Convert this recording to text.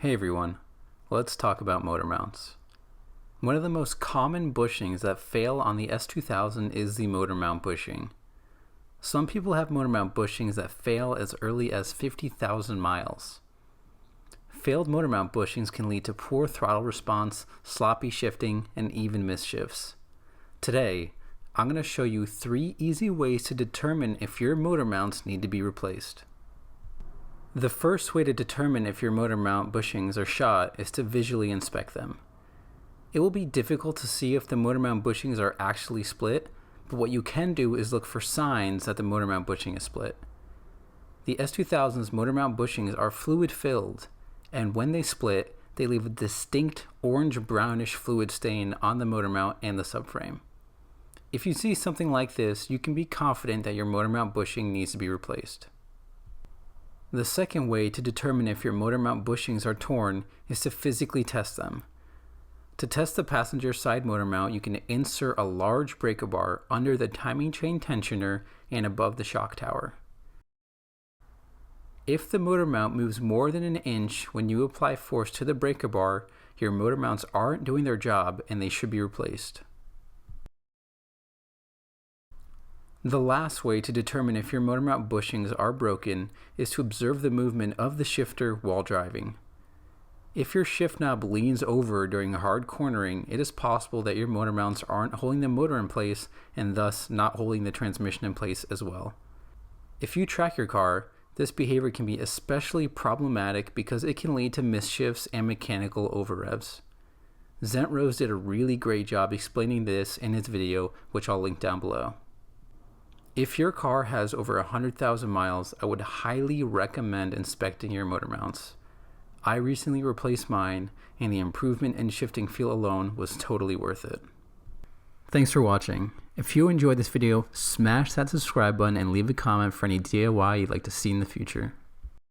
Hey everyone, let's talk about motor mounts. One of the most common bushings that fail on the S2000 is the motor mount bushing. Some people have motor mount bushings that fail as early as 50,000 miles. Failed motor mount bushings can lead to poor throttle response, sloppy shifting, and even mishifts. Today, I'm going to show you 3 easy ways to determine if your motor mounts need to be replaced. The first way to determine if your motor mount bushings are shot is to visually inspect them. It will be difficult to see if the motor mount bushings are actually split, but what you can do is look for signs that the motor mount bushing is split. The S2000's motor mount bushings are fluid filled, and when they split, they leave a distinct orange-brownish fluid stain on the motor mount and the subframe. If you see something like this, you can be confident that your motor mount bushing needs to be replaced. The second way to determine if your motor mount bushings are torn is to physically test them. To test the passenger side motor mount, you can insert a large breaker bar under the timing chain tensioner and above the shock tower. If the motor mount moves more than an inch when you apply force to the breaker bar, your motor mounts aren't doing their job and they should be replaced. The last way to determine if your motor mount bushings are broken is to observe the movement of the shifter while driving. If your shift knob leans over during hard cornering, it is possible that your motor mounts aren't holding the motor in place and thus not holding the transmission in place as well. If you track your car, this behavior can be especially problematic because it can lead to mishifts and mechanical overrevs. Zent Rose did a really great job explaining this in his video, which I'll link down below. If your car has over 100,000 miles, I would highly recommend inspecting your motor mounts. I recently replaced mine, and the improvement in shifting feel alone was totally worth it. Thanks for watching. If you enjoyed this video, smash that subscribe button and leave a comment for any DIY you'd like to see in the future.